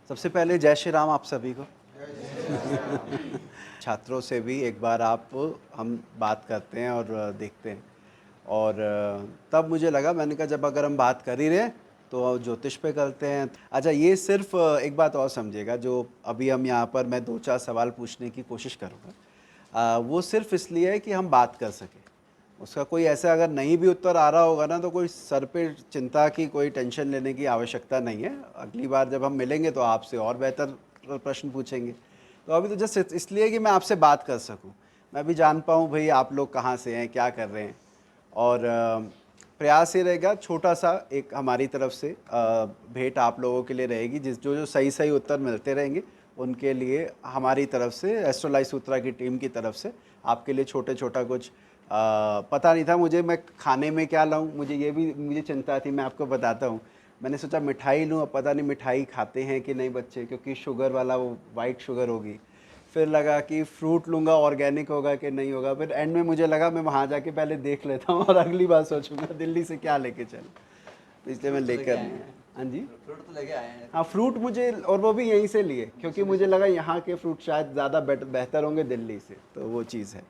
सबसे पहले जय श्री राम आप सभी को। छात्रों से भी एक बार आप हम बात करते हैं और देखते हैं। और तब मुझे लगा, मैंने कहा जब अगर हम बात कर ही रहे हैं तो ज्योतिष पे करते हैं। अच्छा, ये सिर्फ एक बात और समझिएगा, जो अभी हम यहाँ पर मैं 2-4 सवाल पूछने की कोशिश करूँगा, वो सिर्फ इसलिए है कि हम बात कर सकें। उसका कोई ऐसा अगर नहीं भी उत्तर आ रहा होगा ना, तो कोई सर पे चिंता की, कोई टेंशन लेने की आवश्यकता नहीं है। अगली बार जब हम मिलेंगे तो आपसे और बेहतर प्रश्न पूछेंगे। तो अभी तो जस्ट इसलिए कि मैं आपसे बात कर सकूं, मैं भी जान पाऊं भाई आप लोग कहाँ से हैं, क्या कर रहे हैं। और प्रयास ये रहेगा, छोटा सा एक हमारी तरफ से भेंट आप लोगों के लिए रहेगी, जिस जो जो सही सही उत्तर मिलते रहेंगे उनके लिए हमारी तरफ से, एस्ट्रोलाइज सूत्रा की टीम की तरफ से आपके लिए छोटा कुछ पता नहीं था मुझे मैं खाने में क्या लाऊं, मुझे चिंता थी। मैं आपको बताता हूं, मैंने सोचा मिठाई लूं, अब पता नहीं मिठाई खाते हैं कि नहीं बच्चे, क्योंकि शुगर वाला वो वाइट शुगर होगी। फिर लगा कि फ्रूट लूँगा, ऑर्गेनिक होगा कि नहीं होगा। फिर एंड में मुझे लगा मैं वहाँ जाके पहले देख लेता हूँ और अगली बार सोचूंगा दिल्ली से क्या लेके चलूँ। तो इसलिए मैं लेकर, हाँ जी, फ्रूट तो लेके आए हैं। हाँ फ्रूट मुझे, और वो भी यहीं से लिए, क्योंकि मुझे लगा यहाँ के फ्रूट शायद ज़्यादा बेहतर होंगे दिल्ली से, तो वो चीज़ है।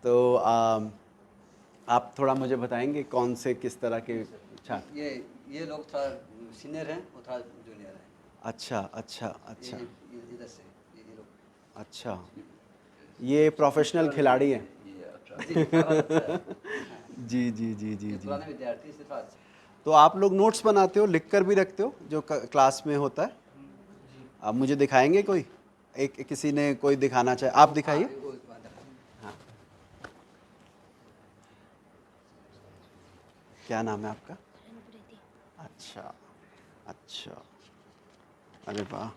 तो आप थोड़ा मुझे बताएंगे कौन से किस तरह के छात्र? ये लोग थोड़ा सीनियर हैं, वो थोड़ा जूनियर हैं। अच्छा अच्छा अच्छा ये इधर से ये लोग। अच्छा, ये प्रोफेशनल खिलाड़ी हैं। जी, बहुत अच्छा है। जी जी जी जी ये जी। पुराने विद्यार्थी से थोड़ा अच्छा। तो आप लोग नोट्स बनाते हो, लिख कर भी रखते हो जो क्लास में होता है? आप मुझे दिखाएंगे कोई, एक किसी ने कोई दिखाना चाहे, आप दिखाइए। हाँ, वो बात है। हाँ, क्या नाम है आपका? अच्छा अच्छा, अरे वाह,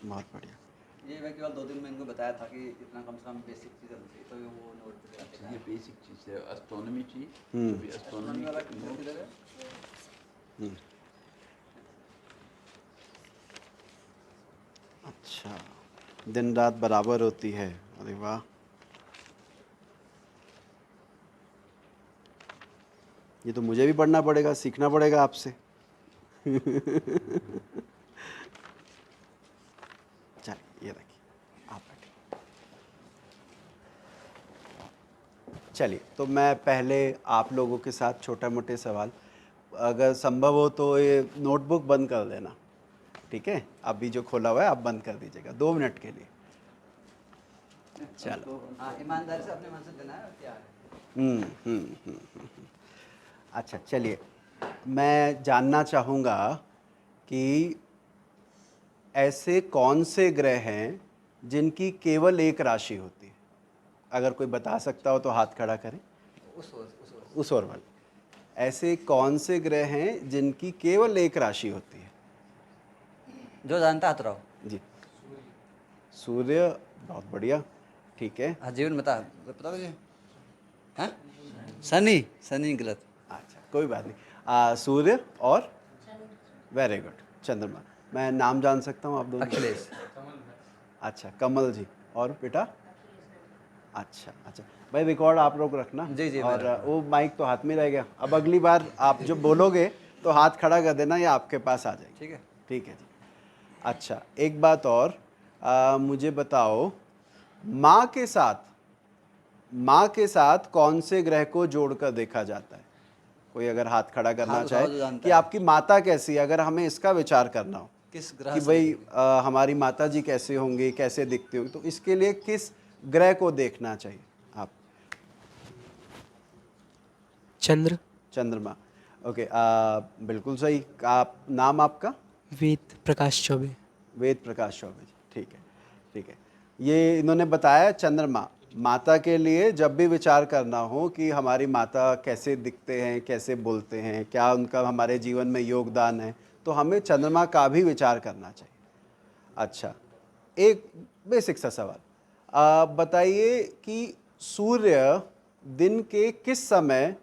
बहुत बढ़िया। ये मैं केवल 2 दिन में इनको बताया था कि इतना कम से कम बेसिक चीज़ होनी चाहिए, तो वो नोट पे लगाते हैं। ये बेसिक चीज़ है, एस्ट्रोनॉमी चाहिए। जो भी एस्ट्रोनॉमी एस्ट्रोनॉमी वाला के किधर नोट किधर है? अच्छा, दिन रात बराबर होती है, अरे वाह। ये तो मुझे भी पढ़ना पड़ेगा, सीखना पड़ेगा आपसे। चलिए ये रखिए, आप बैठिए। चलिए, तो मैं पहले आप लोगों के साथ छोटा मोटे सवाल, अगर संभव हो तो ये नोटबुक बंद कर देना, ठीक है? अभी जो खोला हुआ है आप बंद कर दीजिएगा 2 मिनट के लिए। चलो। हाँ, ईमानदारी से अपने मन से देना है और क्या है। हम्म हम्म हम्म हम्म। अच्छा चलिए, मैं जानना चाहूँगा कि ऐसे कौन से ग्रह हैं जिनकी केवल एक राशि होती है? अगर कोई बता सकता हो तो हाथ खड़ा करें। उस उस ओर वाले, ऐसे कौन से ग्रह हैं जिनकी केवल एक राशि होती है? जो जानता हाथ रहो। जी, सूर्य, बहुत बढ़िया, ठीक है। हाँ, जीवन बता बता मुझे। हाँ, शनि शनि गलत। अच्छा कोई बात नहीं, सूर्य और, वेरी गुड, चंद्रमा। मैं नाम जान सकता हूँ आप दोनों? अखिलेश। अच्छा, कमल जी। और बेटा? अच्छा अच्छा, भाई रिकॉर्ड आप लोग रखना। जी जी, मैं और रख रहा हूँ। वो माइक तो हाथ में रह गया, अब अगली बार आप जो बोलोगे तो हाथ खड़ा कर देना, या आपके पास आ जाएगी। ठीक है। ठीक है जी। अच्छा, एक बात और, मुझे बताओ, माँ के साथ माँ के साथ कौन से ग्रह को जोड़कर देखा जाता है? कोई अगर हाथ खड़ा करना हाथ चाहे उठाओ जो कि जानता है। आपकी माता कैसी है, अगर हमें इसका विचार करना हो किस कि ग्रह से भाई देखेंगे? हमारी माता जी कैसे होंगी, कैसे दिखती होंगी, तो इसके लिए किस ग्रह को देखना चाहिए आप? चंद्र। चंद्रमा, ओके, बिल्कुल सही। आप नाम आपका? वेद प्रकाश चौबे। वेद प्रकाश चौबे जी, ठीक है ठीक है। ये इन्होंने बताया, चंद्रमा माता के लिए जब भी विचार करना हो कि हमारी माता कैसे दिखते हैं, कैसे बोलते हैं, क्या उनका हमारे जीवन में योगदान है, तो हमें चंद्रमा का भी विचार करना चाहिए। अच्छा, एक बेसिक सा सवाल, बताइए कि सूर्य दिन के किस समय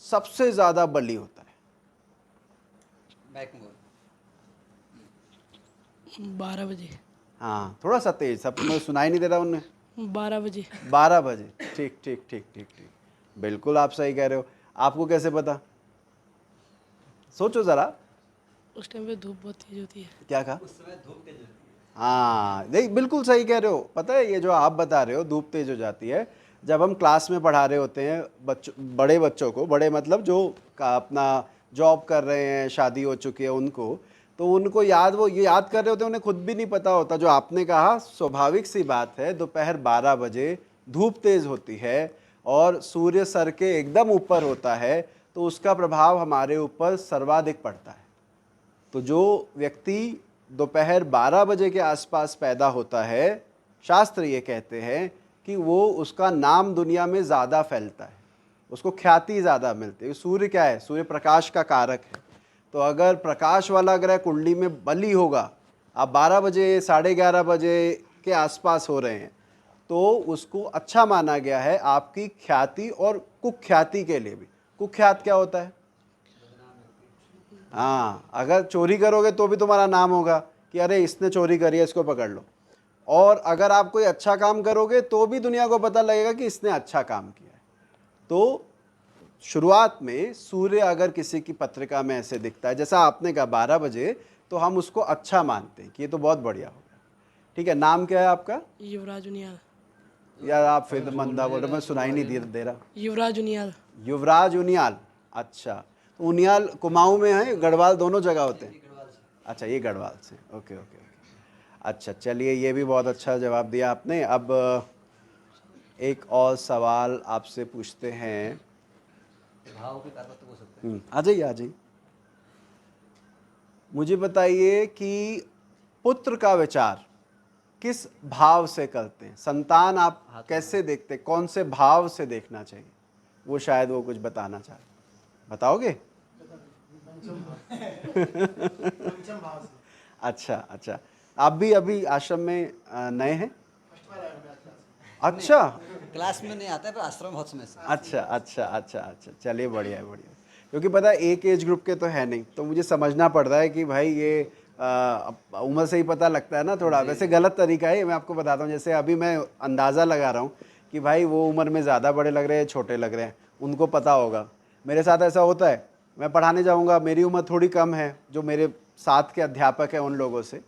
सबसे ज़्यादा बली होता है? बैक में बोल। 12 बजे। हाँ, थोड़ा सा तेज, सबको मुझे सुनाई नहीं दे रहा उनने। 12 बजे। 12 बजे, ठीक ठीक ठीक ठीक ठीक, बिल्कुल आप सही कह रहे हो। आपको कैसे पता? सोचो ज़रा। उस टाइम पे धूप बहुत तेज होती है। क्या कहा? उस समय धूप तेज होती है। हाँ नहीं, बिल्कुल सही कह रहे हो। पता है ये जो आप बता रहे हो धूप तेज हो जाती है, जब हम क्लास में पढ़ा रहे होते हैं बच्चों, बड़े बच्चों को, बड़े मतलब जो अपना जॉब कर रहे हैं, शादी हो चुकी है उनको, तो उनको याद, वो ये याद कर रहे होते हैं, उन्हें खुद भी नहीं पता होता। जो आपने कहा स्वाभाविक सी बात है, दोपहर 12 बजे धूप तेज होती है और सूर्य सर के एकदम ऊपर होता है, तो उसका प्रभाव हमारे ऊपर सर्वाधिक पड़ता है। तो जो व्यक्ति दोपहर 12 बजे के आसपास पैदा होता है, शास्त्र ये कहते हैं कि वो, उसका नाम दुनिया में ज़्यादा फैलता है, उसको ख्याति ज़्यादा मिलती है। सूर्य क्या है? सूर्य प्रकाश का कारक है। तो अगर प्रकाश वाला ग्रह कुंडली में बली होगा, आप 12 बजे 11:30 बजे के आसपास हो रहे हैं, तो उसको अच्छा माना गया है आपकी ख्याति और कुख्याति के लिए भी। कुख्यात क्या होता है? हाँ, अगर चोरी करोगे तो भी तुम्हारा नाम होगा कि अरे इसने चोरी करी है, इसको पकड़ लो। और अगर आप कोई अच्छा काम करोगे तो भी दुनिया को पता लगेगा कि इसने अच्छा काम किया है। तो शुरुआत में सूर्य अगर किसी की पत्रिका में ऐसे दिखता है, जैसा आपने कहा 12 बजे, तो हम उसको अच्छा मानते हैं कि ये तो बहुत बढ़िया हो गया। ठीक है, नाम क्या है आपका? युवराज उनियाल। यार आप फिर मंदा बोल रहे, मैं सुनाई नहीं दे रहा। युवराज उनियाल। युवराज उनियाल। अच्छा, तो उनियाल कुमाऊं में है, गढ़वाल दोनों जगह होते हैं? अच्छा, ये गढ़वाल से, ओके ओके ओके। अच्छा चलिए, ये भी बहुत अच्छा जवाब दिया आपने। अब एक और सवाल आपसे पूछते हैं। भाव के कारक तो हो सकते हैं। आ जाइए आ जाइए। मुझे बताइए कि पुत्र का विचार किस भाव से करते हैं? संतान आप कैसे देखते हैं? कौन से भाव से देखना चाहिए? वो शायद वो कुछ बताना चाह रहे, बताओगे? अच्छा अच्छा, आप भी अभी आश्रम में नए हैं? अच्छा क्लास में नहीं आता है, पर आश्रम बहुत समय से। अच्छा अच्छा अच्छा अच्छा, चलिए बढ़िया है बढ़िया है। क्योंकि पता है एक एज ग्रुप के तो है नहीं, तो मुझे समझना पड़ रहा है कि भाई ये उम्र से ही पता लगता है ना थोड़ा। वैसे गलत तरीका है ये, मैं आपको बताता हूँ। जैसे अभी मैं अंदाज़ा लगा रहा हूँ कि भाई वो उम्र में ज़्यादा बड़े लग रहे हैं, छोटे लग रहे हैं, उनको पता होगा। मेरे साथ ऐसा होता है, मैं पढ़ाने जाऊँगा, मेरी उम्र थोड़ी कम है जो मेरे साथ के अध्यापक हैं उन लोगों से,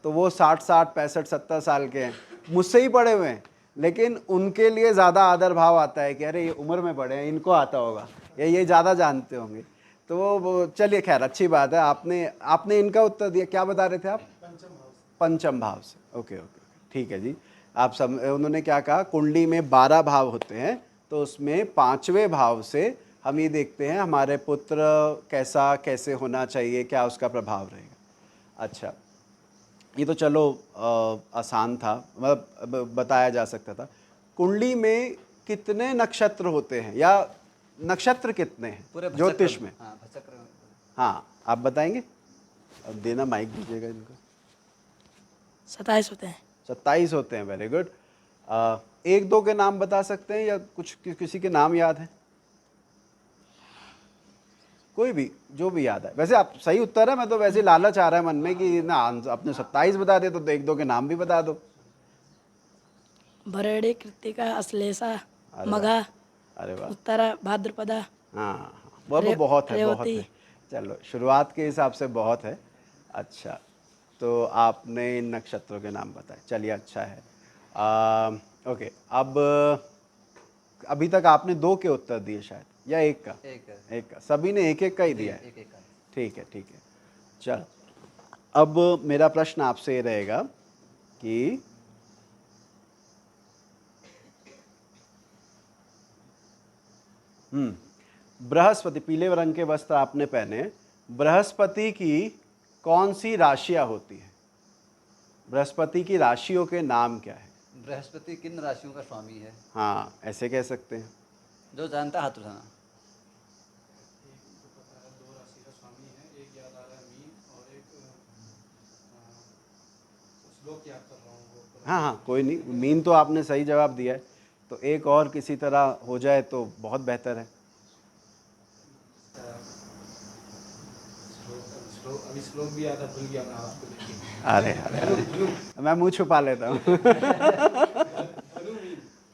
तो वो 60 65 70 साल के हैं, मुझसे ही पढ़े हुए हैं, लेकिन उनके लिए ज़्यादा आदर भाव आता है कि अरे ये उम्र में बड़े हैं, इनको आता होगा, ये ज़्यादा जानते होंगे। तो वो चलिए खैर अच्छी बात है। आपने इनका उत्तर दिया। क्या बता रहे थे आप? पंचम भाव से, ओके ओके ठीक है जी। आप सब, उन्होंने क्या कहा, कुंडली में 12 भाव होते हैं, तो उसमें 5वें भाव से हम ये देखते हैं हमारे पुत्र कैसा कैसे होना चाहिए, क्या उसका प्रभाव रहेगा। अच्छा, ये तो चलो आसान था, मतलब बताया जा सकता था। कुंडली में कितने नक्षत्र होते हैं, या नक्षत्र कितने हैं पूरे ज्योतिष में? हाँ, भचक्र में। हाँ, आप बताएंगे? अब देना, माइक दीजिएगा इनको। 27 होते हैं। 27 होते हैं, वेरी गुड। एक दो के नाम बता सकते हैं, या कुछ किसी के नाम याद है? कोई भी, जो भी याद है। वैसे आप सही उत्तर है, मैं तो वैसे लालच आ रहा है मन में कि ना अपने 27 बता दे, तो एक दो के नाम भी बता दो। भरणी, कृतिका, अश्लेषा, अरे मघा, वाह, अरे वाह, उत्तरा, भाद्रपदा। हाँ वो बहुत है, बहुत रेवती। है। चलो शुरुआत के हिसाब से बहुत है। अच्छा, तो आपने इन नक्षत्रों के नाम बताए, चलिए अच्छा है। ओके, अब अभी तक आपने 2 के उत्तर दिए शायद, या एक का? एक है। एक का, सभी ने एक एक का ही दिया है। एक एक का। ठीक है ठीक है। चल, अब मेरा प्रश्न आपसे ये रहेगा कि बृहस्पति, पीले रंग के वस्त्र आपने पहने, बृहस्पति की कौन सी राशियां होती हैं? बृहस्पति की राशियों के नाम क्या है? बृहस्पति किन राशियों का स्वामी है? हाँ, ऐसे कह सकते हैं। जो जानता हाथ उठाना। हाँ हाँ, कोई नहीं, मीन तो आपने सही जवाब दिया है, तो एक और किसी तरह हो जाए तो बहुत बेहतर है। अभी श्लोक भी याद है, भूल गया मैं आपको देख के। अरे अरे अरे, मैं मुंह छुपा लेता हूँ।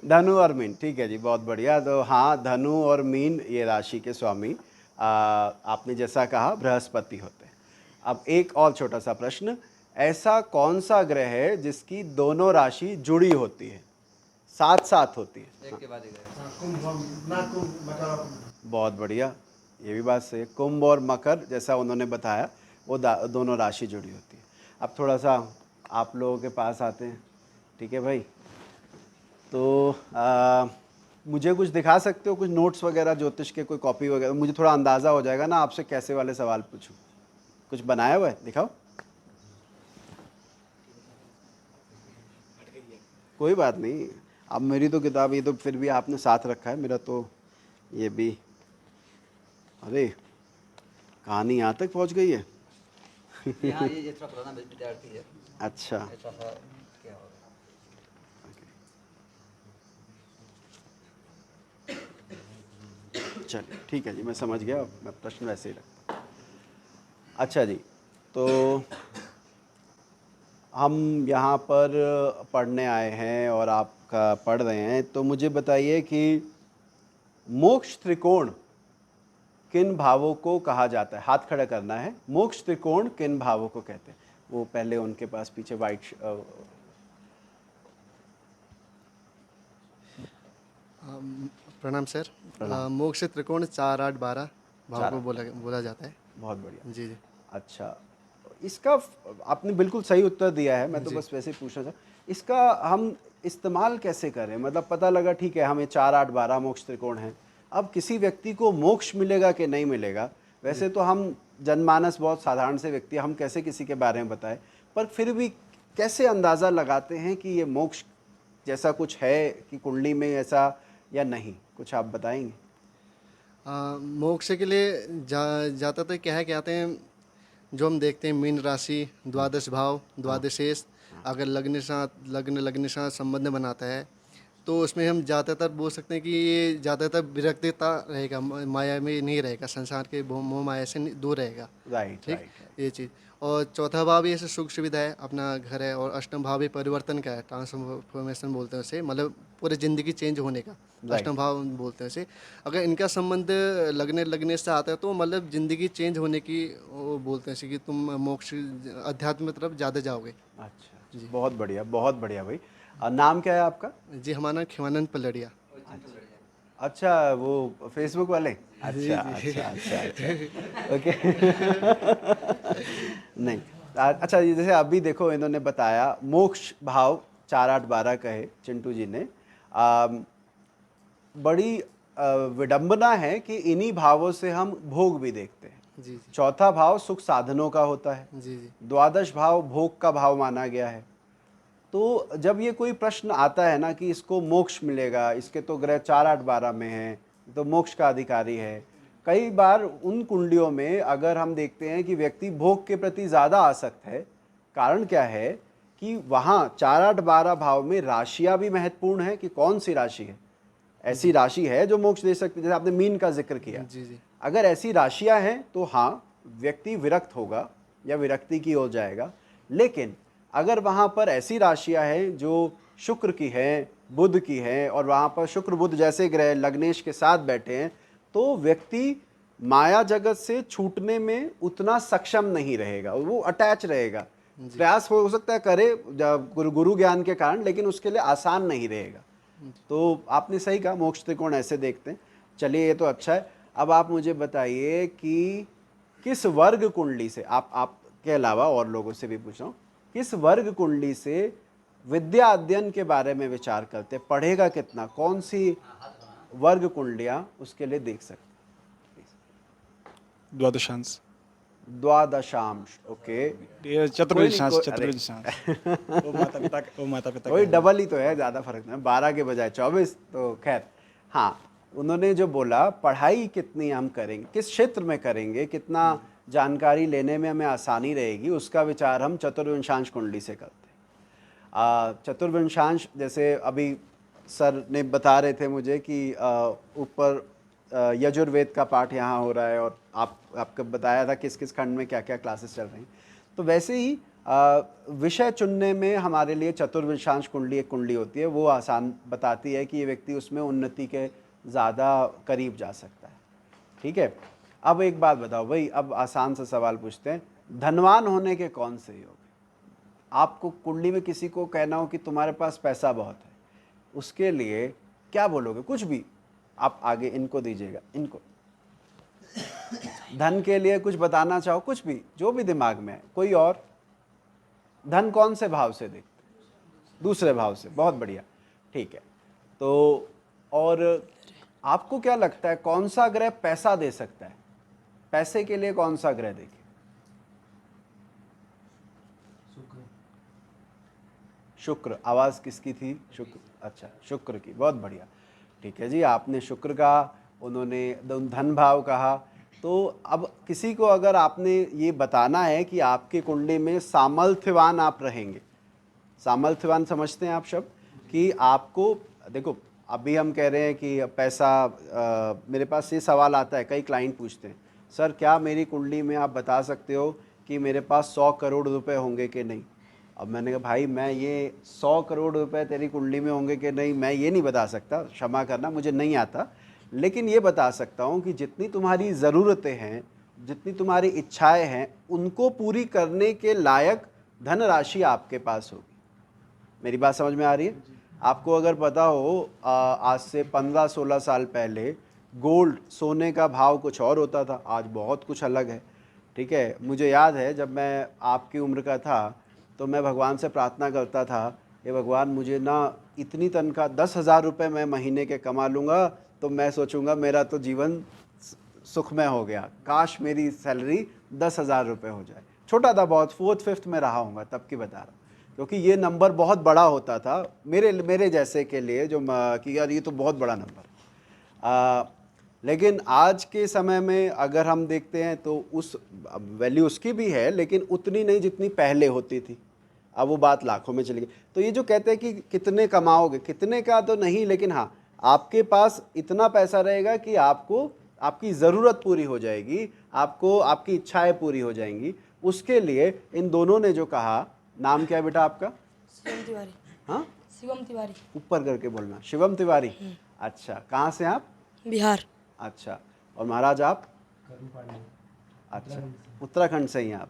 धनु और मीन, ठीक है जी, बहुत बढ़िया। तो हाँ, धनु और मीन ये राशि के स्वामी आपने जैसा कहा बृहस्पति होते हैं। अब एक और छोटा सा प्रश्न, ऐसा कौन सा ग्रह है जिसकी दोनों राशि जुड़ी होती है, साथ साथ होती है? एक के बाद एक है। कुंभ मकर बहुत बढ़िया, ये भी बात सही है। कुंभ और मकर जैसा उन्होंने बताया वो दोनों राशि जुड़ी होती है। अब थोड़ा सा आप लोगों के पास आते हैं, ठीक है भाई। तो मुझे कुछ दिखा सकते हो, कुछ नोट्स वगैरह ज्योतिष के, कोई कॉपी वगैरह, मुझे थोड़ा अंदाज़ा हो जाएगा ना आपसे कैसे वाले सवाल पूछूं। कुछ बनाया हुआ है, दिखाओ। कोई बात नहीं, अब मेरी तो किताब, ये तो फिर भी आपने साथ रखा है, मेरा तो ये भी, अरे कहानी यहाँ तक पहुँच गई है। यहाँ ये थोड़ा पुराना विद्यार्थी है। अच्छा, ऐसा सा क्या होगा? चलिए ठीक है जी, मैं समझ गया, मैं प्रश्न वैसे ही रखता हूँ। अच्छा जी, तो हम यहाँ पर पढ़ने आए हैं और आपका पढ़ रहे हैं, तो मुझे बताइए कि मोक्ष त्रिकोण किन भावों को कहा जाता है? हाथ खड़ा करना है। मोक्ष त्रिकोण किन भावों को कहते हैं? वो पहले उनके पास पीछे वाइट प्रणाम सर। मोक्ष त्रिकोण 4 8 12 भाव को बोला जाता है। बहुत बढ़िया। जी जी। अच्छा, इसका आपने बिल्कुल सही उत्तर दिया है, मैं तो बस वैसे ही पूछना था, इसका हम इस्तेमाल कैसे करें? मतलब पता लगा ठीक है हमें 4 8 12 मोक्ष त्रिकोण है, अब किसी व्यक्ति को मोक्ष मिलेगा कि नहीं मिलेगा, वैसे तो हम जनमानस बहुत साधारण से व्यक्ति, हम कैसे किसी के बारे में बताएं, पर फिर भी कैसे अंदाज़ा लगाते हैं कि ये मोक्ष जैसा कुछ है कि कुंडली में ऐसा या नहीं, कुछ आप बताएंगे? मोक्ष के लिए ज़्यादातर क्या है, कहते हैं जो हम देखते हैं मीन राशि, द्वादश भाव, द्वादशेश, अगर लग्न साथ संबंध बनाता है तो उसमें हम ज़्यादातर बोल सकते हैं कि ये ज़्यादातर विरक्तता रहेगा, माया में नहीं रहेगा, संसार के मोह माया से दूर रहेगा। राइट, ठीक, राइट। ये चीज़। और चौथा भाव भी ऐसे सुख सुविधा है, अपना घर है, और अष्टम भाव भी परिवर्तन का है, ट्रांसफॉर्मेशन बोलते हैं उसे, मतलब पूरी ज़िंदगी चेंज होने का अष्टम भाव बोलते हैं उसे। अगर इनका संबंध लगने से आता है तो मतलब ज़िंदगी चेंज होने की वो बोलते हैं कि तुम मोक्ष अध्यात्म की तरफ ज़्यादा जाओगे। अच्छा जी, बहुत बढ़िया, बहुत बढ़िया भाई। नाम क्या है आपका? जी, हमारा नाम खिमानंद पलड़िया। अच्छा, वो फेसबुक वाले? अच्छा अच्छा अच्छा अच्छा, ओके। नहीं, अच्छा, ये जैसे अभी देखो इन्होंने बताया मोक्ष भाव 4 8 12 कहे चिंटू जी ने, बड़ी विडंबना है कि इन्हीं भावों से हम भोग भी देखते हैं। जी जी चौथा भाव सुख साधनों का होता है, जी जी द्वादश भाव भोग का भाव माना गया है। तो जब ये कोई प्रश्न आता है ना कि इसको मोक्ष मिलेगा, इसके तो ग्रह 4 8 12 में हैं, तो मोक्ष का अधिकारी है, कई बार उन कुंडलियों में अगर हम देखते हैं कि व्यक्ति भोग के प्रति ज़्यादा आसक्त है, कारण क्या है कि वहाँ 4 8 12 भाव में राशियाँ भी महत्वपूर्ण है कि कौन सी राशि है, ऐसी राशि है जो मोक्ष दे सकती है। जैसे आपने मीन का जिक्र किया, जी जी अगर ऐसी राशियाँ हैं तो हाँ, व्यक्ति विरक्त होगा या विरक्ति की ओर जाएगा। लेकिन अगर वहाँ पर ऐसी राशियाँ हैं जो शुक्र की हैं, बुध की हैं, और वहाँ पर शुक्र बुध जैसे ग्रह लग्नेश के साथ बैठे हैं, तो व्यक्ति माया जगत से छूटने में उतना सक्षम नहीं रहेगा, वो अटैच रहेगा। प्रयास हो सकता है करे गुरु ज्ञान के कारण, लेकिन उसके लिए आसान नहीं रहेगा। तो आपने सही कहा, मोक्ष त्रिकोण ऐसे देखते हैं। चलिए, ये तो अच्छा है। अब आप मुझे बताइए कि किस वर्ग कुंडली से, आपके अलावा और लोगों से भी पूछ रहा हूँ, किस वर्ग कुंडली से विद्या अध्ययन के बारे में विचार करते, पढ़ेगा कितना, कौन सी वर्ग कुंडलियाँ उसके लिए देख सकते? द्वादशांश। द्वादशांश, ओके। ये चतुर्दशांश, चतुर्दशांश। वो माता पिता वही डबल ही तो है, ज़्यादा फर्क नहीं, 12 के बजाय 24, तो खैर। हाँ, उन्होंने जो बोला पढ़ाई कितनी हम करेंगे, किस क्षेत्र में करेंगे, कितना जानकारी लेने में हमें आसानी रहेगी, उसका विचार हम चतुर्विंशांश कुंडली से करते हैं। चतुर्विंशांश, जैसे अभी सर ने बता रहे थे मुझे कि ऊपर यजुर्वेद का पाठ यहाँ हो रहा है, और आपको बताया था किस किस खंड में क्या क्या क्लासेस चल रही हैं। तो वैसे ही विषय चुनने में हमारे लिए चतुर्विंशांश कुंडली एक कुंडली होती है, वो आसान बताती है कि ये व्यक्ति उसमें उन्नति के ज़्यादा करीब जा सकता है। ठीक है, अब एक बात बताओ भाई, अब आसान सा सवाल पूछते हैं, धनवान होने के कौन से योग? आपको कुंडली में किसी को कहना हो कि तुम्हारे पास पैसा बहुत है, उसके लिए क्या बोलोगे? कुछ भी आप आगे इनको दीजिएगा, इनको धन के लिए कुछ बताना चाहो, कुछ भी, जो भी दिमाग में है। कोई और? धन कौन से भाव से देखते? दूसरे भाव से। बहुत बढ़िया, ठीक है। तो और आपको क्या लगता है कौन सा ग्रह पैसा दे सकता है? पैसे के लिए कौन सा ग्रह देखे? शुक्र। आवाज किसकी थी? शुक्र। अच्छा, शुक्र की। बहुत बढ़िया, ठीक है जी, आपने शुक्र कहा, उन्होंने धन भाव कहा। तो अब किसी को अगर आपने ये बताना है कि आपकी कुंडली में सामर्थ्यवान आप रहेंगे, सामर्थ्यवान समझते हैं आप शब्द? कि आपको देखो, अभी हम कह रहे हैं कि पैसा, मेरे पास ये सवाल आता है, कई क्लाइंट पूछते हैं, सर क्या मेरी कुंडली में आप बता सकते हो कि मेरे पास 100 करोड़ रुपए होंगे कि नहीं? अब मैंने कहा भाई मैं ये 100 करोड़ रुपए तेरी कुंडली में होंगे कि नहीं मैं ये नहीं बता सकता, क्षमा करना, मुझे नहीं आता। लेकिन ये बता सकता हूँ कि जितनी तुम्हारी ज़रूरतें हैं, जितनी तुम्हारी इच्छाएं हैं, उनको पूरी करने के लायक धनराशि आपके पास होगी। मेरी बात समझ में आ रही है? आपको अगर पता हो आज से 15-16 साल पहले गोल्ड, सोने का भाव कुछ और होता था, आज बहुत कुछ अलग है, ठीक है। मुझे याद है जब मैं आपकी उम्र का था तो मैं भगवान से प्रार्थना करता था, ये भगवान मुझे ना इतनी तनख्वाह 10,000 रुपये मैं महीने के कमा लूँगा तो मैं सोचूंगा मेरा तो जीवन सुखमय हो गया, काश मेरी सैलरी 10,000 रुपये हो जाए। छोटा था बहुत, 4th-5th में रहा हूँगा तब की बता रहा, क्योंकि ये नंबर बहुत बड़ा होता था मेरे जैसे के लिए, जो कि यार ये तो बहुत बड़ा नंबर। लेकिन आज के समय में अगर हम देखते हैं तो उस वैल्यू उसकी भी है, लेकिन उतनी नहीं जितनी पहले होती थी। अब वो बात लाखों में चली गई। तो ये जो कहते हैं कि कितने कमाओगे, कितने का तो नहीं, लेकिन हाँ आपके पास इतना पैसा रहेगा कि आपको आपकी ज़रूरत पूरी हो जाएगी, आपको आपकी इच्छाएं पूरी हो जाएंगी। उसके लिए इन दोनों ने जो कहा, नाम क्या है बेटा आपका? शिवम तिवारी। हाँ, शिवम तिवारी, ऊपर करके बोलना। शिवम तिवारी। अच्छा, कहाँ से आप? बिहार। अच्छा, और महाराज आप? अच्छा, उत्तराखंड से ही हैं आप।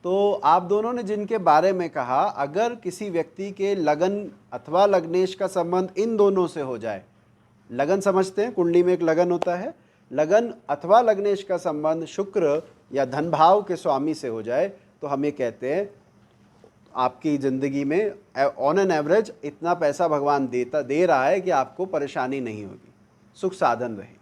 तो आप दोनों ने जिनके बारे में कहा, अगर किसी व्यक्ति के लगन अथवा लग्नेश का संबंध इन दोनों से हो जाए, लगन समझते हैं, कुंडली में एक लगन होता है, लगन अथवा लग्नेश का संबंध शुक्र या धन भाव के स्वामी से हो जाए, तो हम ये कहते हैं आपकी ज़िंदगी में ऑन एन एवरेज इतना पैसा भगवान दे रहा है कि आपको परेशानी नहीं होगी, सुख साधन रहेगी।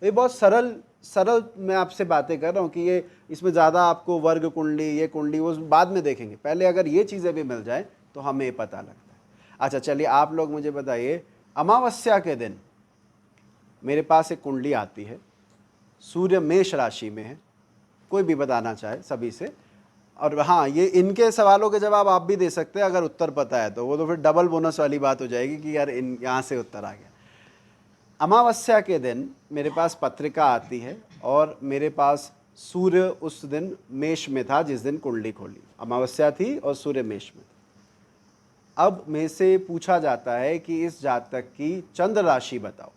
ये बहुत सरल मैं आपसे बातें कर रहा हूँ कि ये इसमें ज़्यादा आपको वर्ग कुंडली, ये कुंडली, वो बाद में देखेंगे। पहले अगर ये चीज़ें भी मिल जाए तो हमें ये पता लगता है। अच्छा चलिए, आप लोग मुझे बताइए, अमावस्या के दिन मेरे पास एक कुंडली आती है, सूर्य मेष राशि में है, कोई भी बताना चाहे सभी से। और हाँ, ये इनके सवालों के जवाब आप भी दे सकते हैं अगर उत्तर पता है तो, वो तो फिर डबल बोनस वाली बात हो जाएगी कि यार यहाँ से उत्तर आ गया। अमावस्या के दिन मेरे पास पत्रिका आती है और मेरे पास सूर्य उस दिन मेष में था, जिस दिन कुंडली खोली अमावस्या थी और सूर्य मेष में था। अब मेरे से पूछा जाता है कि इस जातक की चंद्र राशि बताओ।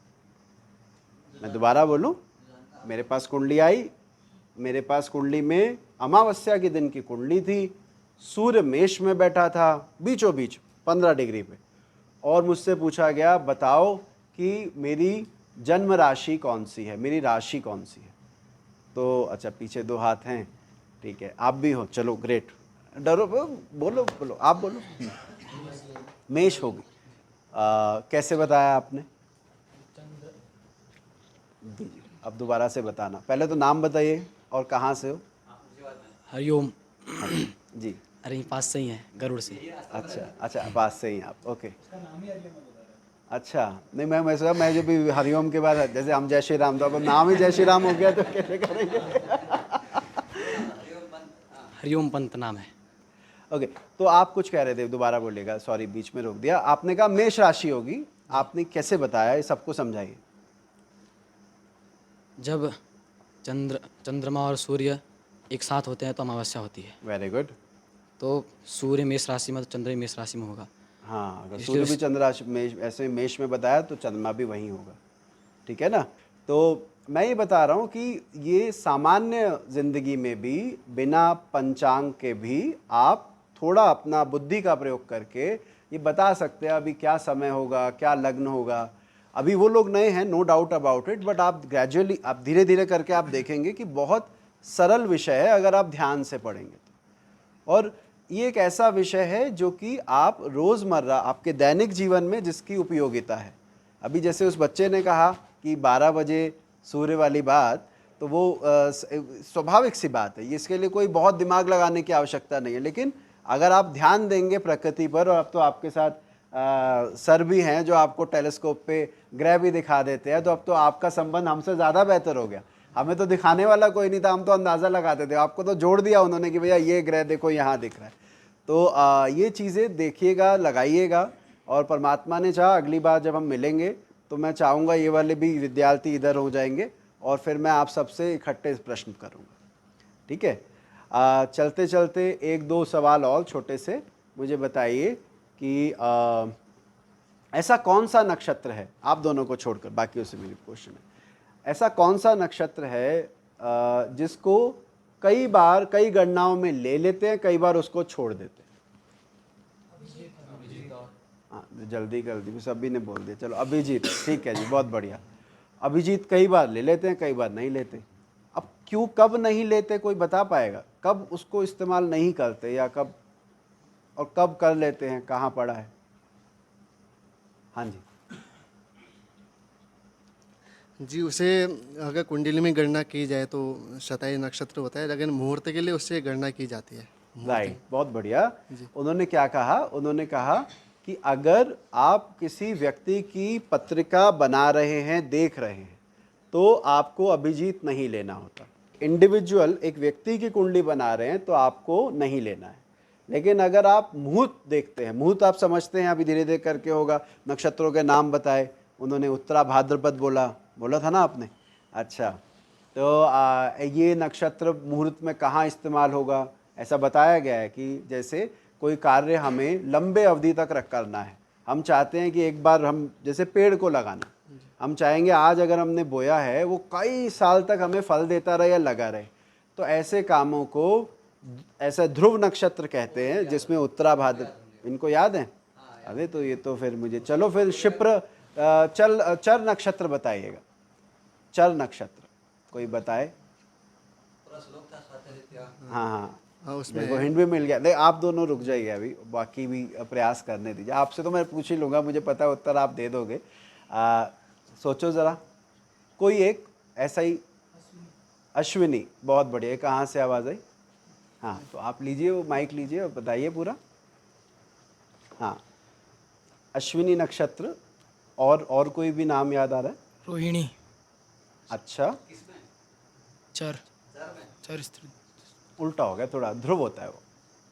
मैं दोबारा बोलूं, मेरे पास कुंडली आई, मेरे पास कुंडली में अमावस्या के दिन की कुंडली थी, सूर्य मेष में बैठा था बीचों बीच 15 डिग्री पे, और मुझसे पूछा गया बताओ कि मेरी जन्म राशि कौन सी है, मेरी राशि कौन सी है। तो अच्छा, पीछे 2 हाथ हैं, ठीक है, आप भी हो, चलो ग्रेट, डरो, बोलो बोलो, आप बोलो। मेष होगी। कैसे बताया आपने? अब दोबारा से बताना, पहले तो नाम बताइए और कहाँ से हो? हरिओम। जी, अरे यहीं पास से ही है, गरुड़ से। अच्छा अच्छा, पास से ही आप, ओके। अच्छा, नहीं मैं सोचा मैं जब भी हरिओम के बाद, जैसे हम जय श्री राम, तो अब नाम ही जय श्री राम हो गया तो कैसे करेंगे? हरिओम पंत नाम है। ओके, तो आप कुछ कह रहे थे, दोबारा बोलिएगा, सॉरी बीच में रोक दिया। आपने कहा मेष राशि होगी, आपने कैसे बताया, ये सबको समझाइए। जब चंद्रमा और सूर्य एक साथ होते हैं तो अमावस्या होती है। Very good. तो सूर्य मेष राशि में तो चंद्र मेष राशि में होगा। हाँ, अगर सूर्य भी चंद्र राशि मेष, ऐसे मेष में बताया तो चंद्रमा भी वहीं होगा, ठीक है ना। तो मैं ये बता रहा हूँ कि ये सामान्य ज़िंदगी में भी बिना पंचांग के भी आप थोड़ा अपना बुद्धि का प्रयोग करके ये बता सकते हैं अभी क्या समय होगा, क्या लग्न होगा। अभी वो लोग नए हैं, no doubt about it, but आप ग्रेजुअली, आप धीरे धीरे करके आप देखेंगे कि बहुत सरल विषय है अगर आप ध्यान से पढ़ेंगे तो। और ये एक ऐसा विषय है जो कि आप रोज़मर्रा आपके दैनिक जीवन में जिसकी उपयोगिता है। अभी जैसे उस बच्चे ने कहा कि 12 बजे सूर्य वाली बात, तो वो स्वाभाविक सी बात है, इसके लिए कोई बहुत दिमाग लगाने की आवश्यकता नहीं है। लेकिन अगर आप ध्यान देंगे प्रकृति पर, और अब तो आपके साथ सर भी हैं जो आपको टेलीस्कोप पे ग्रह भी दिखा देते हैं, तो अब तो आपका संबंध हमसे ज़्यादा बेहतर हो गया। हमें तो दिखाने वाला कोई नहीं था, हम तो अंदाज़ा लगाते थे, आपको तो जोड़ दिया उन्होंने कि भैया ये ग्रह देखो यहाँ दिख रहा है। तो ये चीज़ें देखिएगा, लगाइएगा, और परमात्मा ने चाहा अगली बार जब हम मिलेंगे तो मैं चाहूँगा ये वाले भी विद्यार्थी इधर हो जाएंगे और फिर मैं आप सबसे इकट्ठे प्रश्न करूँगा, ठीक है। चलते चलते एक दो सवाल और छोटे से मुझे बताइए कि ऐसा कौन सा नक्षत्र है, आप दोनों को छोड़कर बाकियों से मेरी क्वेश्चन है, ऐसा कौन सा नक्षत्र है जिसको कई बार कई गणनाओं में ले लेते हैं, कई बार उसको छोड़ देते हैं? हाँ, जल्दी सभी ने बोल दिया। चलो अभिजीत, ठीक है जी, बहुत बढ़िया। अभिजीत कई बार ले लेते हैं, कई बार नहीं लेते। अब क्यों, कब नहीं लेते, कोई बता पाएगा? कब उसको इस्तेमाल नहीं करते, या कब, और कब कर लेते हैं, कहाँ पड़ा है? हाँ जी जी, उसे अगर कुंडली में गणना की जाए तो 27 नक्षत्र होता है, लेकिन मुहूर्त के लिए उससे गणना की जाती है। राइट, बहुत बढ़िया। उन्होंने क्या कहा? उन्होंने कहा कि अगर आप किसी व्यक्ति की पत्रिका बना रहे हैं, देख रहे हैं, तो आपको अभिजीत नहीं लेना होता। इंडिविजुअल एक व्यक्ति की कुंडली बना रहे हैं तो आपको नहीं लेना है। लेकिन अगर आप मुहूर्त देखते हैं, मुहूर्त आप समझते हैं, अभी धीरे धीरे करके होगा, नक्षत्रों के नाम बताए उन्होंने, उत्तरा भाद्रपद बोला था ना आपने? अच्छा, तो ये नक्षत्र मुहूर्त में कहाँ इस्तेमाल होगा, ऐसा बताया गया है कि जैसे कोई कार्य हमें लंबे अवधि तक करना है, हम चाहते हैं कि एक बार हम, जैसे पेड़ को लगाना, हम चाहेंगे आज अगर हमने बोया है वो कई साल तक हमें फल देता रहे या लगा रहे, तो ऐसे कामों को ऐसा ध्रुव नक्षत्र कहते हैं, जिसमें उत्तरा भाद्र, इनको याद है? अरे तो ये तो फिर मुझे, चलो फिर शिप्र, चर नक्षत्र बताइएगा। चर नक्षत्र कोई बताए? हाँ, उसमें को हिंट भी मिल गया। नहीं, आप दोनों रुक जाइए, अभी बाकी भी प्रयास करने दीजिए। आपसे तो मैं पूछ ही लूँगा, मुझे पता है उत्तर आप दे दोगे। सोचो ज़रा, कोई एक ऐसा ही। अश्विनी, बहुत बढ़िया। कहाँ से आवाज़ आई? हाँ, तो आप लीजिए वो माइक लीजिए और बताइए पूरा। हाँ, अश्विनी नक्षत्र। और कोई भी नाम याद आ रहा है? रोहिणी। अच्छा, चर स्त्री। उल्टा हो गया थोड़ा, ध्रुव होता है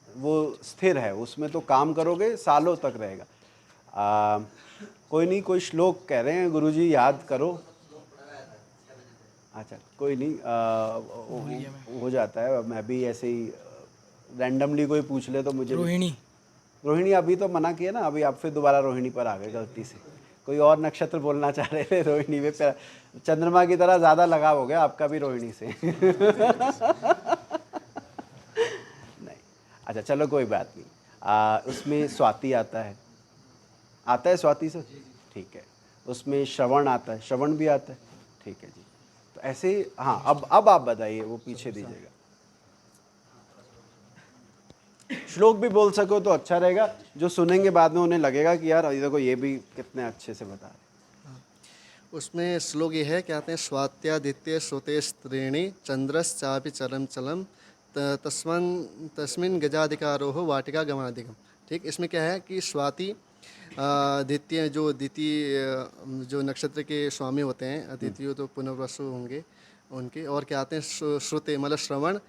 वो स्थिर है, उसमें तो काम करोगे सालों तक रहेगा। कोई नहीं, कोई श्लोक कह रहे हैं गुरुजी, याद करो। अच्छा, कोई नहीं, हो जाता है। मैं भी ऐसे ही रैंडमली कोई पूछ ले तो मुझे। रोहिणी अभी तो मना किया ना, अभी आप फिर दोबारा रोहिणी पर आ गए गलती से। कोई और नक्षत्र बोलना चाह रहे थे, रोहिणी में चंद्रमा की तरह ज़्यादा लगाव हो गया आपका भी रोहिणी से। नहीं, अच्छा चलो कोई बात नहीं। उसमें स्वाति आता है स्वाति से, ठीक है। उसमें श्रवण आता है, श्रवण भी आता है, ठीक है जी। तो ऐसे ही, हाँ, अब आप बताइए, वो पीछे दीजिएगा। श्लोक भी बोल सको तो अच्छा रहेगा, जो सुनेंगे बाद में उन्हें लगेगा कि यार देखो ये भी कितने अच्छे से बता रहे। उसमें श्लोक ये है, कहते हैं स्वात्यादित्य श्रुते स्त्रीणी चंद्रश्चापि चरम चलम तस्मिन् गजाधिकारो हो वाटिका गमाधिकम। ठीक, इसमें क्या है कि स्वाति द्वितीय जो नक्षत्र के स्वामी होते हैं, अदितियों तो पुनर्वसु होंगे उनके, और क्या आते हैं श्रुते मतलब श्रवण,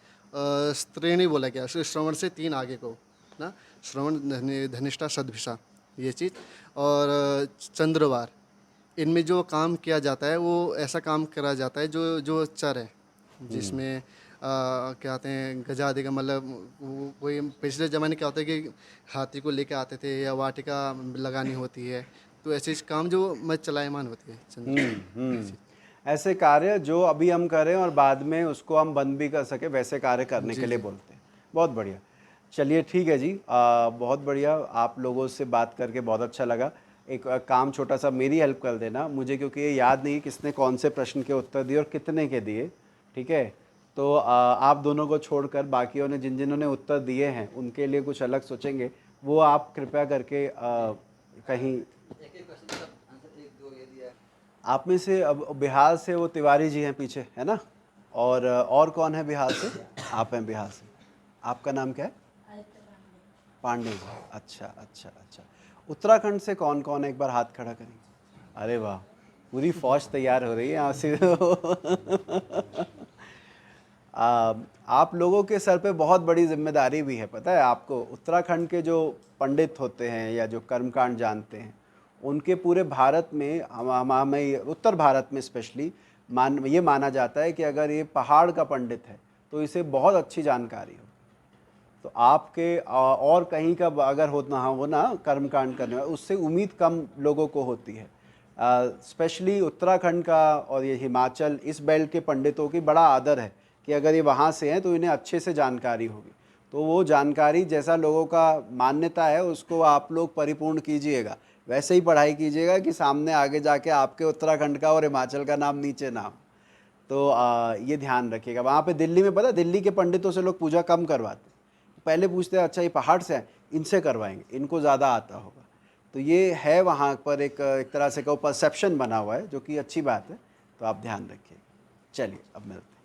स्त्रीणी बोला गया, श्रवण से 3 आगे को ना, श्रवण धनिष्ठा सदभिषा ये चीज़, और चंद्रवार, इनमें जो काम किया जाता है वो ऐसा काम करा जाता है जो चर है, जिसमें क्या आते हैं गजाधिका, मतलब कोई पिछले ज़माने क्या होता है कि हाथी को लेके आते थे या वाटिका लगानी होती है, तो ऐसे काम जो चलायमान होती है। ऐसे कार्य जो अभी हम करें और बाद में उसको हम बंद भी कर सके, वैसे कार्य करने के लिए बोलते हैं। बहुत बढ़िया। चलिए ठीक है जी, बहुत बढ़िया, आप लोगों से बात करके बहुत अच्छा लगा। एक काम छोटा सा मेरी हेल्प कर देना मुझे, क्योंकि ये याद नहीं किसने कौन से प्रश्न के उत्तर दिए और कितने के दिए, ठीक है? तो आप दोनों को छोड़कर बाकियों ने जिन्होंने उत्तर दिए हैं उनके लिए कुछ अलग सोचेंगे, वो आप कृपया करके कहीं एक एक क्वेश्चन का आंसर एक दो ये दिया। आप में से, अब बिहार से वो तिवारी जी हैं पीछे, है ना? और कौन है बिहार से? आप हैं बिहार से। आपका नाम क्या है? पांडे जी। अच्छा अच्छा अच्छा। उत्तराखंड से कौन कौन है, एक बार हाथ खड़ा करें। अरे वाह, पूरी फौज तैयार हो रही है यहाँ से। आप लोगों के सर पे बहुत बड़ी जिम्मेदारी भी है, पता है आपको? उत्तराखंड के जो पंडित होते हैं या जो कर्मकांड जानते हैं, उनके पूरे भारत में, हमें उत्तर भारत में स्पेशली ये माना जाता है कि अगर ये पहाड़ का पंडित है तो इसे बहुत अच्छी जानकारी हो। तो आपके और कहीं का अगर होना हो ना कर्मकांड करने वाला, उससे उम्मीद कम लोगों को होती है। स्पेशली उत्तराखंड का और ये हिमाचल, इस बेल्ट के पंडितों की बड़ा आदर है कि अगर ये वहाँ से हैं तो इन्हें अच्छे से जानकारी होगी। तो वो जानकारी जैसा लोगों का मान्यता है उसको आप लोग परिपूर्ण कीजिएगा, वैसे ही पढ़ाई कीजिएगा कि सामने आगे जाके आपके उत्तराखंड का और हिमाचल का नाम नीचे ना हो। तो ये ध्यान रखिएगा। वहाँ पे दिल्ली में, पता, दिल्ली के पंडितों से लोग पूजा कम करवाते, पहले पूछते हैं अच्छा ये पहाड़ से हैं, इनसे करवाएंगे, इनको ज़्यादा आता होगा। तो ये है वहाँ पर एक तरह से कहो परसेप्शन बना हुआ है, जो कि अच्छी बात है। तो आप ध्यान रखिए। चलिए अब मिलते हैं।